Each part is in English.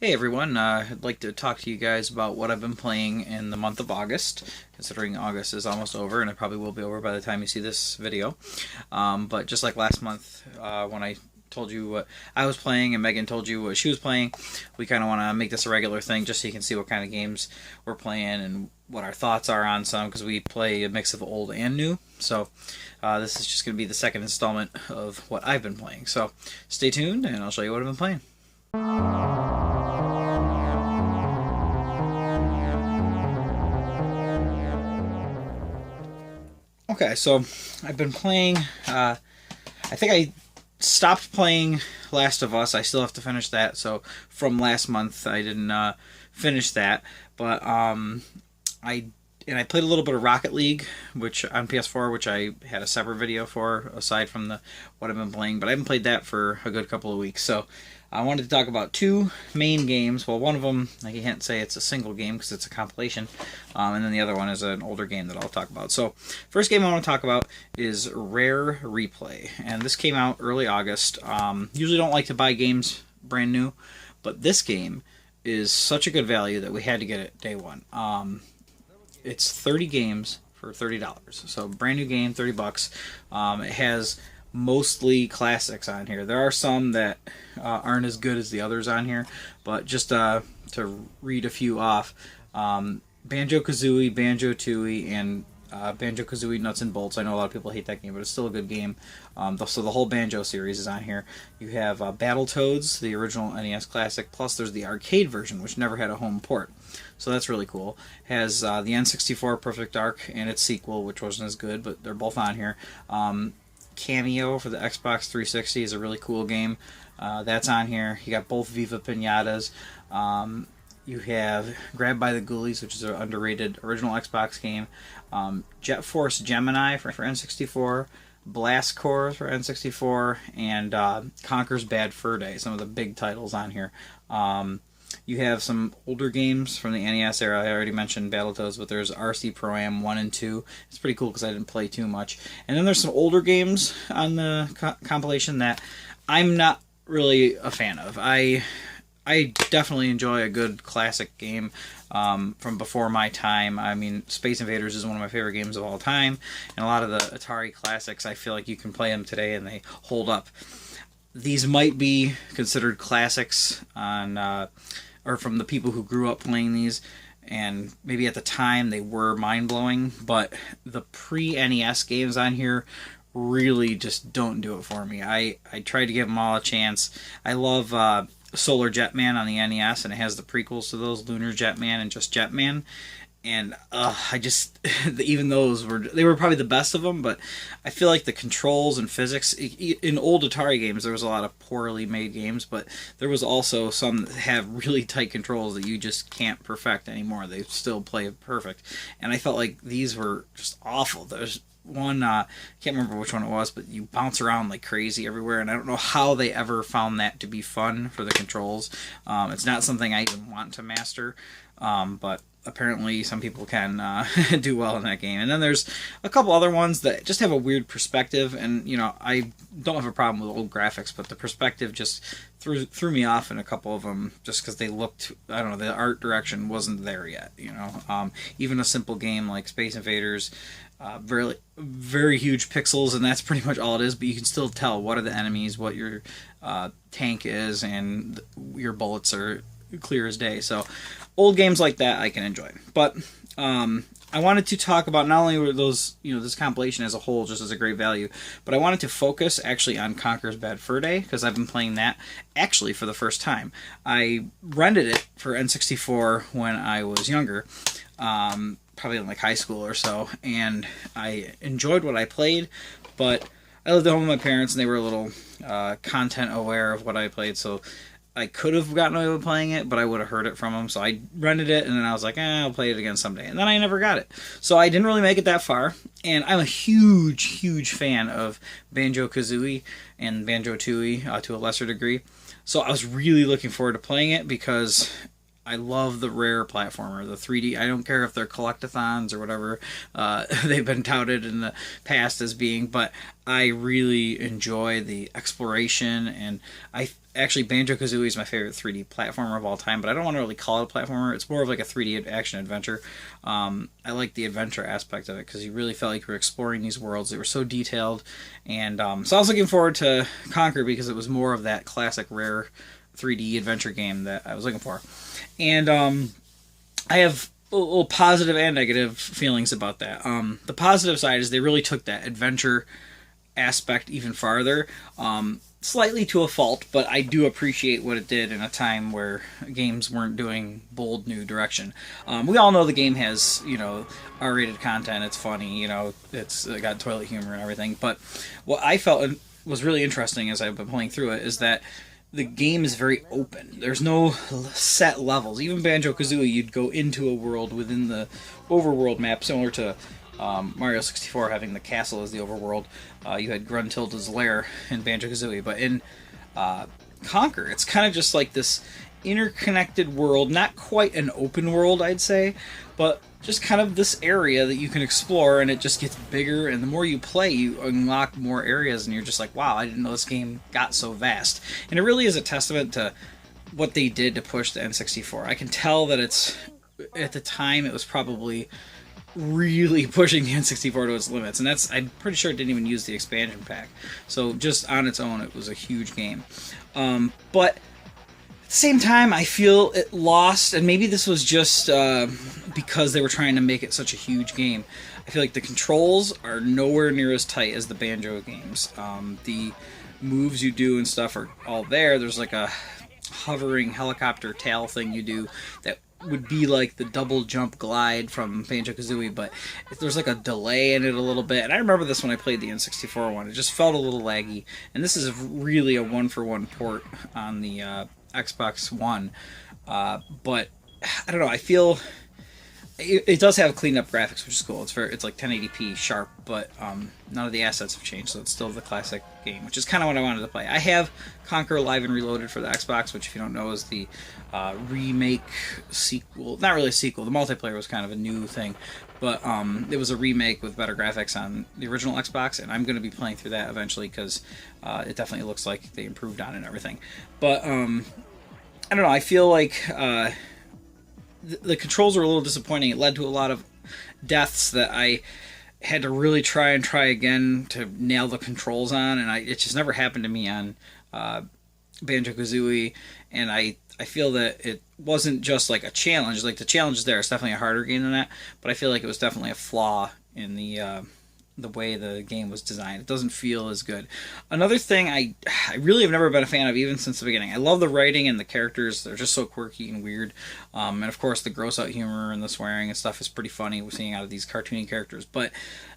Hey everyone, I'd like to talk to you guys about what I've been playing in the month of August, considering August is almost over, and it probably will be over by the time you see this video. But just like last month, when I told you what I was playing and Megan told you what she was playing, we kind of want to make this a regular thing just so you can see what kind of games we're playing and what our thoughts are on some, because we play a mix of old and new. So this is just going to be the second installment of what I've been playing. So stay tuned, and I'll show you what I've been playing. Okay, so I've been playing. I think I stopped playing Last of Us. I still have to finish that. So from last month, I didn't finish that. But I played a little bit of Rocket League, which on PS4, which I had a separate video for aside from the what I've been playing. But I haven't played that for a good couple of weeks. So I wanted to talk about two main games. Well, one of them, I can't say it's a single game because it's a compilation, and then the other one is an older game that I'll talk about. So, first game I want to talk about is Rare Replay, and this came out early August. Usually don't like to buy games brand new, but this game is such a good value that we had to get it day one. It's 30 games for $30, so brand new game, $30. It has mostly classics on here. There are some that aren't as good as the others on here, but just to read a few off, Banjo-Kazooie, Banjo-Tooie, and Banjo-Kazooie Nuts and Bolts. I know a lot of people hate that game, but it's still a good game. So the whole Banjo series is on here. You have Battletoads, the original NES classic, plus there's the arcade version, which never had a home port. So that's really cool. Has the N64 Perfect Dark and its sequel, which wasn't as good, but they're both on here. Cameo for the Xbox 360 is a really cool game. That's on here. You got both Viva Pinatas. You have Grabbed by the Ghoulies, which is an underrated original Xbox game. Jet Force Gemini for N64. Blast Corps for N64. And Conker's Bad Fur Day. Some of the big titles on here. You have some older games from the NES era. I already mentioned Battletoads, but there's RC Pro-Am 1 and 2. It's pretty cool because I didn't play too much. And then there's some older games on the compilation that I'm not really a fan of. I definitely enjoy a good classic game from before my time. I mean, Space Invaders is one of my favorite games of all time. And a lot of the Atari classics, I feel like you can play them today and they hold up. These might be considered classics on or from the people who grew up playing these, and maybe at the time they were mind-blowing, but the pre-NES games on here really just don't do it for me. I tried to give them all a chance. I love Solar Jetman on the NES, and it has the prequels to those, Lunar Jetman and just Jetman. And I just, even those they were probably the best of them, but I feel like the controls and physics, in old Atari games, there was a lot of poorly made games, but there was also some that have really tight controls that you just can't perfect anymore. They still play perfect. And I felt like these were just awful. There's one, I can't remember which one it was, but you bounce around like crazy everywhere, and I don't know how they ever found that to be fun for the controls. It's not something I even want to master, but apparently some people can do well in that game. And then there's a couple other ones that just have a weird perspective, and you know, I don't have a problem with old graphics, but the perspective just threw me off in a couple of them, just because they looked, I don't know, the art direction wasn't there yet, you know. Even a simple game like Space Invaders, very, very huge pixels, and that's pretty much all it is, but you can still tell what are the enemies, what your tank is, and your bullets are clear as day. So old games like that I can enjoy. But I wanted to talk about not only were those, you know, this compilation as a whole just as a great value, but I wanted to focus actually on Conker's Bad Fur Day, because I've been playing that actually for the first time. I rented it for N64 when I was younger, probably in like high school or so, and I enjoyed what I played, but I lived at home with my parents and they were a little content aware of what I played, so I could have gotten away with playing it, but I would have heard it from them. So I rented it, and then I was like, I'll play it again someday. And then I never got it. So I didn't really make it that far. And I'm a huge, huge fan of Banjo-Kazooie and Banjo-Tooie to a lesser degree. So I was really looking forward to playing it because I love the Rare platformer, the 3D. I don't care if they're collectathons or whatever they've been touted in the past as being, but I really enjoy the exploration, and actually Banjo-Kazooie is my favorite 3D platformer of all time, but I don't want to really call it a platformer. It's more of like a 3D action adventure. I like the adventure aspect of it because you really felt like you were exploring these worlds. They were so detailed, and so I was looking forward to Conquer because it was more of that classic rare 3D adventure game that I was looking for. And I have a little positive and negative feelings about that. The positive side is they really took that adventure aspect even farther, slightly to a fault, but I do appreciate what it did in a time where games weren't doing bold new direction. We all know the game has, R-rated content. It's funny, it's got toilet humor and everything. But what I felt was really interesting as I've been playing through it is that the game is very open. There's no set levels. Even Banjo-Kazooie, you'd go into a world within the overworld map, similar to Mario 64 having the castle as the overworld. You had Gruntilda's lair in Banjo-Kazooie, but in Conquer, it's kind of just like this interconnected world, not quite an open world, I'd say, but just kind of this area that you can explore, and it just gets bigger, and the more you play, you unlock more areas, and you're just like, wow, I didn't know this game got so vast. And it really is a testament to what they did to push the N64. I can tell that it's, at the time, it was probably really pushing the N64 to its limits, and I'm pretty sure it didn't even use the expansion pack. So just on its own, it was a huge game. But at the same time, I feel it lost, and maybe this was just because they were trying to make it such a huge game. I feel like the controls are nowhere near as tight as the Banjo games. The moves you do and stuff are all there. There's like a hovering helicopter tail thing you do that would be like the double jump glide from Banjo-Kazooie, but there's like a delay in it a little bit. And I remember this when I played the N64 one. It just felt a little laggy. And this is really a one-for-one port on the Xbox One. But I don't know. I feel it does have cleaned up graphics, which is cool. It's like 1080p sharp, but none of the assets have changed, so it's still the classic game, which is kind of what I wanted to play. I have Conquer Live and Reloaded for the Xbox, which, if you don't know, is the remake sequel. Not really a sequel. The multiplayer was kind of a new thing, but it was a remake with better graphics on the original Xbox, and I'm going to be playing through that eventually because it definitely looks like they improved on it and everything. But I don't know. I feel like the controls were a little disappointing. It led to a lot of deaths that I had to really try again to nail the controls on, and it just never happened to me on Banjo-Kazooie, and I feel that it wasn't just like a challenge. Like, the challenge is there. It's definitely a harder game than that, but I feel like it was definitely a flaw in the way the game was designed. It doesn't feel as good. Another thing I really have never been a fan of, even since the beginning. I love the writing and the characters. They're just so quirky and weird. And of course the gross out humor and the swearing and stuff is pretty funny we're seeing out of these cartoony characters. But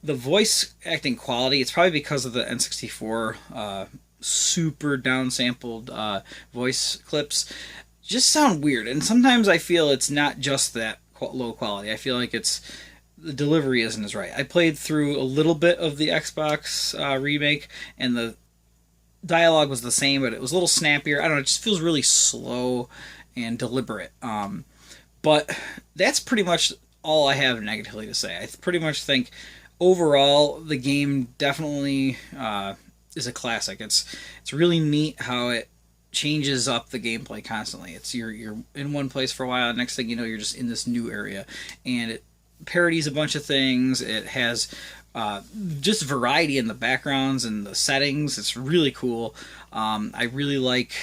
the voice acting quality, it's probably because of the N64 super downsampled voice clips, just sound weird. And sometimes I feel it's not just that low quality. I feel like the delivery isn't as right. I played through a little bit of the Xbox remake, and the dialogue was the same, but it was a little snappier. I don't know, it just feels really slow and deliberate. But that's pretty much all I have negatively to say. I pretty much think overall the game definitely is a classic. It's really neat how it changes up the gameplay constantly. It's you're in one place for a while, and next thing you know, you're just in this new area, and it parodies a bunch of things. It has just variety in the backgrounds and the settings. It's really cool. I really like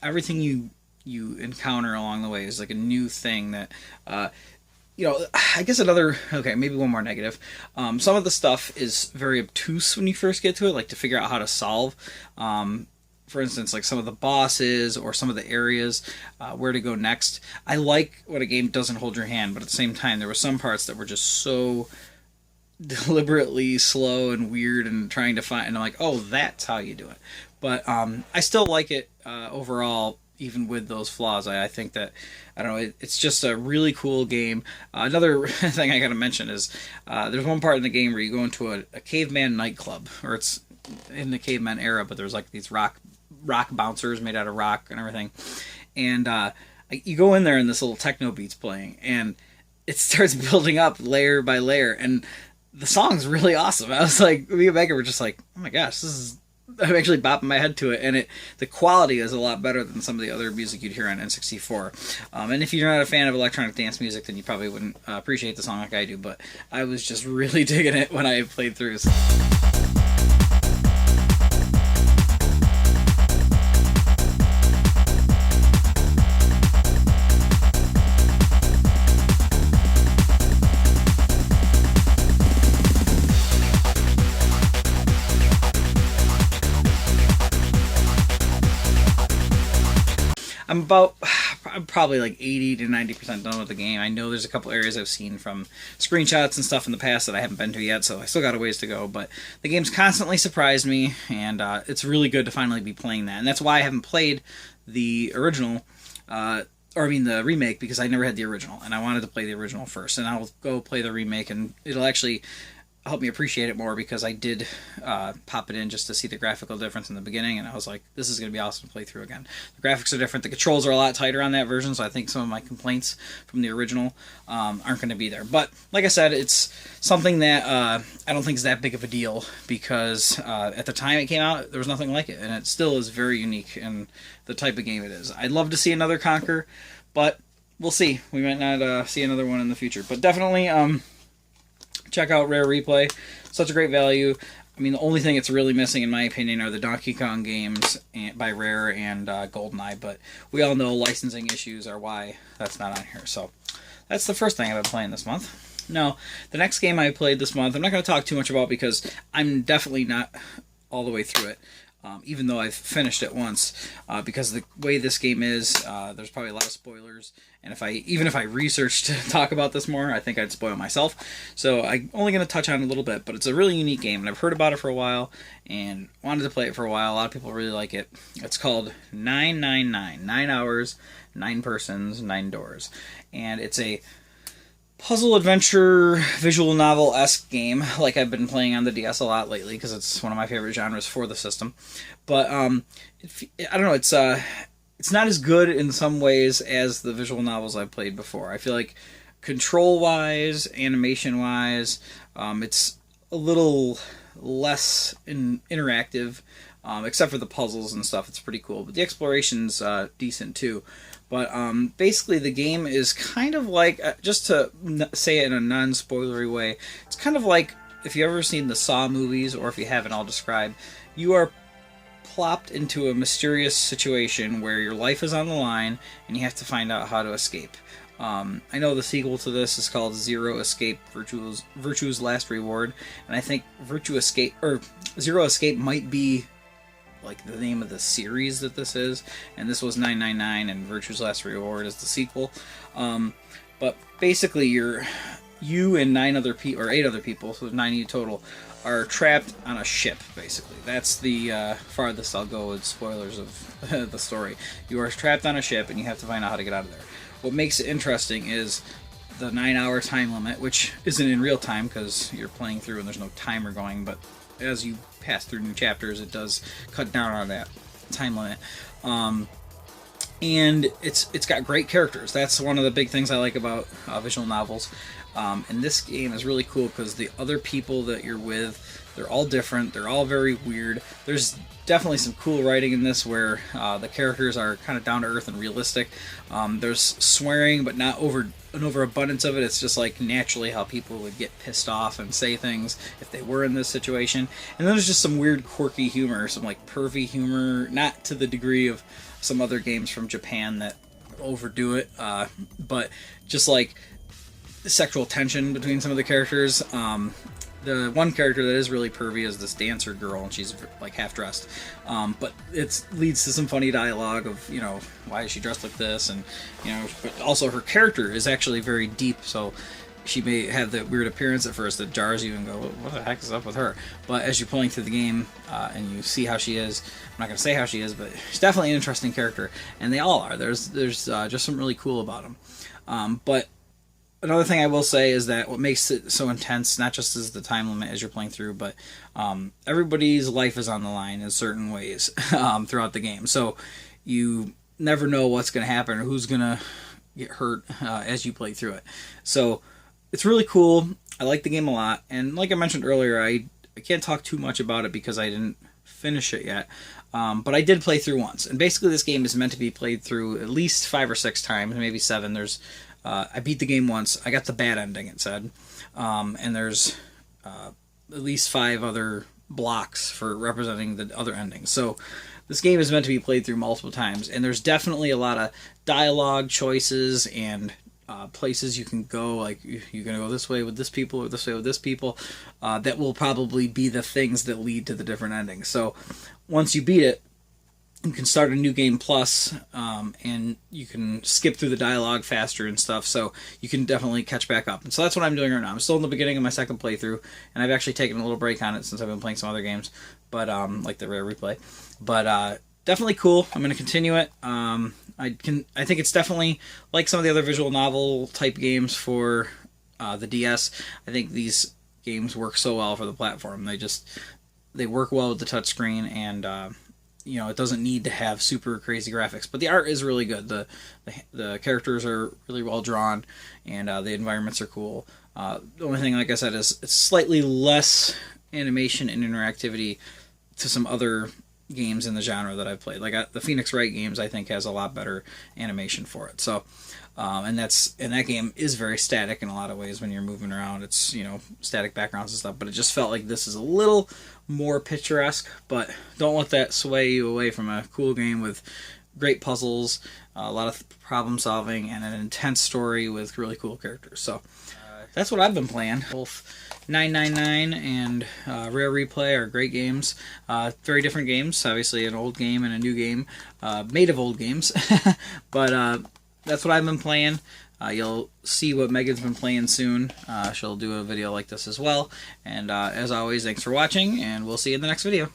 everything you encounter along the way is like a new thing that I guess maybe one more negative. Some of the stuff is very obtuse when you first get to it, like to figure out how to solve. For instance, like some of the bosses or some of the areas, where to go next. I like when a game doesn't hold your hand, but at the same time, there were some parts that were just so deliberately slow and weird and trying to find, and I'm like, oh, that's how you do it. But I still like it overall, even with those flaws. I think that, I don't know, it's just a really cool game. Another thing I gotta mention is there's one part in the game where you go into a caveman nightclub, or it's in the caveman era, but there's like these rock bouncers made out of rock and everything, and you go in there and this little techno beat's playing, and it starts building up layer by layer, and the song's really awesome. I was like, me and Megan were just like, oh my gosh, this is I'm actually bopping my head to it, and the quality is a lot better than some of the other music you'd hear on N64. And if you're not a fan of electronic dance music, then you probably wouldn't appreciate the song like I do, but I was just really digging it when I played through. I'm probably like 80 to 90% done with the game. I know there's a couple areas I've seen from screenshots and stuff in the past that I haven't been to yet, so I still got a ways to go, but the game's constantly surprised me, and it's really good to finally be playing that. And that's why I haven't played the original, the remake, because I never had the original, and I wanted to play the original first, and I'll go play the remake, and it'll actually help me appreciate it more, because I did pop it in just to see the graphical difference in the beginning, and I was like, this is going to be awesome to play through again. The graphics are different. The controls are a lot tighter on that version, so I think some of my complaints from the original aren't going to be there. But like I said, it's something that I don't think is that big of a deal, because at the time it came out, there was nothing like it, and it still is very unique in the type of game it is. I'd love to see another Conquer, but we'll see. We might not see another one in the future. But definitely check out Rare Replay. Such a great value. I mean, the only thing it's really missing, in my opinion, are the Donkey Kong games by Rare and GoldenEye, but we all know licensing issues are why that's not on here. So that's the first thing I've been playing this month. Now, the next game I played this month, I'm not going to talk too much about, because I'm definitely not all the way through it. Even though I've finished it once, because the way this game is, there's probably a lot of spoilers, and even if I researched to talk about this more, I think I'd spoil myself. So I'm only going to touch on it a little bit, but it's a really unique game, and I've heard about it for a while, and wanted to play it for a while. A lot of people really like it. It's called 999, 9 hours, 9 persons, 9 doors, and it's a puzzle adventure visual novel-esque game, like I've been playing on the DS a lot lately, because it's one of my favorite genres for the system. But I don't know, it's not as good in some ways as the visual novels I've played before. I feel like control-wise, animation-wise, it's a little less interactive, except for the puzzles and stuff. It's pretty cool, but the exploration's decent too. But basically the game is kind of like, just to say it in a non-spoilery way, it's kind of like, if you've ever seen the Saw movies, or if you haven't, I'll describe. You are plopped into a mysterious situation where your life is on the line, and you have to find out how to escape. I know the sequel to this is called Zero Escape, Virtue's Last Reward, and I think Zero Escape might be like the name of the series that this is, and this was 999, and Virtue's Last Reward is the sequel. But basically, you and 8 other people, so there's 9 of you total, are trapped on a ship. Basically, that's the farthest I'll go with spoilers of the story. You are trapped on a ship, and you have to find out how to get out of there. What makes it interesting is the 9-hour time limit, which isn't in real time because you're playing through and there's no timer going, but as you pass through new chapters, it does cut down on that time limit. And it's got great characters. That's one of the big things I like about visual novels. And this game is really cool because the other people that you're with, they're all different. They're all very weird. There's definitely some cool writing in this where the characters are kind of down to earth and realistic. There's swearing, but not an overabundance of it. It's just like naturally how people would get pissed off and say things if they were in this situation. And then there's just some weird quirky humor, some like pervy humor, not to the degree of some other games from Japan that overdo it, but just like sexual tension between some of the characters. The one character that is really pervy is this dancer girl, and she's like half dressed. But it leads to some funny dialogue of, why is she dressed like this? And, but also her character is actually very deep, so she may have that weird appearance at first that jars you and go, what the heck is up with her? But as you're playing through the game and you see how she is, I'm not going to say how she is, but she's definitely an interesting character, and they all are. There's just some really cool about them. But another thing I will say is that what makes it so intense, not just is the time limit as you're playing through, but everybody's life is on the line in certain ways throughout the game. So you never know what's going to happen or who's going to get hurt as you play through it. So it's really cool. I like the game a lot. And like I mentioned earlier, I can't talk too much about it because I didn't finish it yet. But I did play through once, and basically this game is meant to be played through at least 5 or 6 times, maybe 7. I beat the game once. I got the bad ending, it said, and there's at least 5 other blocks for representing the other endings. So this game is meant to be played through multiple times, and there's definitely a lot of dialogue choices and places you can go, like you're going to go this way with this people or this way with this people, that will probably be the things that lead to the different endings. So once you beat it, you can start a new game plus, and you can skip through the dialogue faster and stuff, so you can definitely catch back up. And so that's what I'm doing right now. I'm still in the beginning of my second playthrough, and I've actually taken a little break on it since I've been playing some other games, but like the Rare Replay. But definitely cool. I'm going to continue it. I think it's definitely like some of the other visual novel type games for the DS. I think these games work so well for the platform. They work well with the touchscreen, and it doesn't need to have super crazy graphics, but the art is really good. The characters are really well drawn, and the environments are cool. The only thing, like I said, is it's slightly less animation and interactivity to some other games in the genre that I've played. Like the Phoenix Wright games, I think has a lot better animation for it. So, and that game is very static in a lot of ways when you're moving around. It's static backgrounds and stuff. But it just felt like this is a little more picturesque. But don't let that sway you away from a cool game with great puzzles, a lot of problem solving, and an intense story with really cool characters. So that's what I've been playing. Both 999 and Rare Replay are great games. Very different games. Obviously an old game and a new game made of old games. But that's what I've been playing. You'll see what Megan's been playing soon. She'll do a video like this as well. And as always, thanks for watching, and we'll see you in the next video.